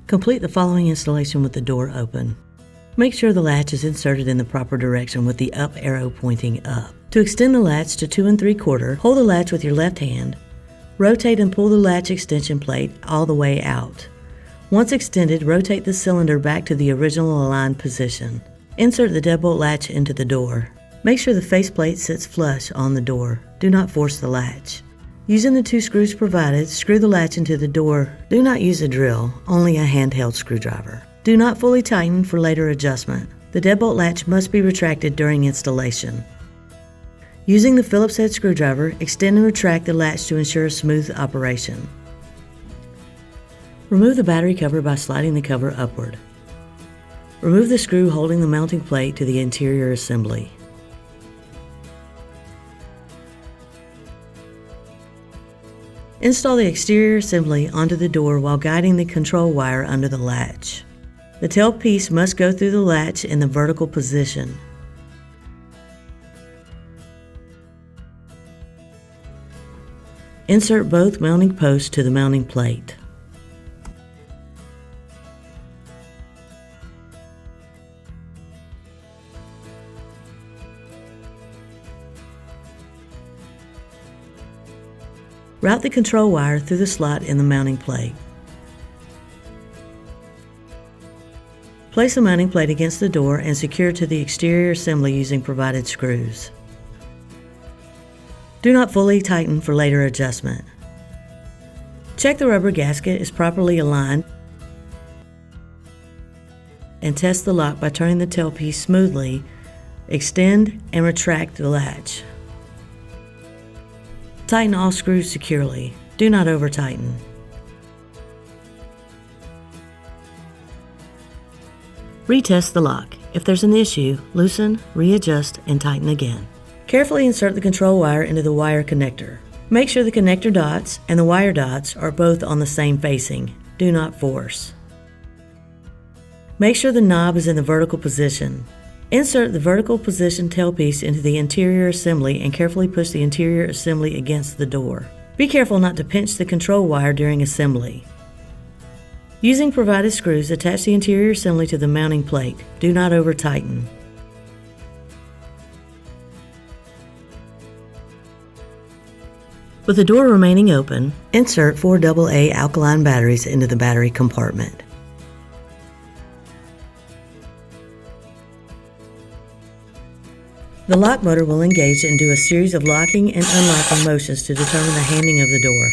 Complete the following installation with the door open. Make sure the latch is inserted in the proper direction with the up arrow pointing up. To extend the latch to 2 3/4, hold the latch with your left hand, rotate and pull the latch extension plate all the way out. Once extended, rotate the cylinder back to the original aligned position. Insert the deadbolt latch into the door. Make sure the faceplate sits flush on the door. Do not force the latch. Using the 2 screws provided, screw the latch into the door. Do not use a drill, only a handheld screwdriver. Do not fully tighten for later adjustment. The deadbolt latch must be retracted during installation. Using the Phillips head screwdriver, extend and retract the latch to ensure a smooth operation. Remove the battery cover by sliding the cover upward. Remove the screw holding the mounting plate to the interior assembly. Install the exterior assembly onto the door while guiding the control wire under the latch. The tail piece must go through the latch in the vertical position. Insert both mounting posts to the mounting plate. Route the control wire through the slot in the mounting plate. Place the mounting plate against the door and secure to the exterior assembly using provided screws. Do not fully tighten for later adjustment. Check the rubber gasket is properly aligned and test the lock by turning the tailpiece smoothly. Extend and retract the latch. Tighten all screws securely. Do not over-tighten. Retest the lock. If there's an issue, loosen, readjust, and tighten again. Carefully insert the control wire into the wire connector. Make sure the connector dots and the wire dots are both on the same facing. Do not force. Make sure the knob is in the vertical position. Insert the vertical position tailpiece into the interior assembly and carefully push the interior assembly against the door. Be careful not to pinch the control wire during assembly. Using provided screws, attach the interior assembly to the mounting plate. Do not over-tighten. With the door remaining open, insert 4 AA alkaline batteries into the battery compartment. The lock motor will engage and do a series of locking and unlocking motions to determine the handing of the door.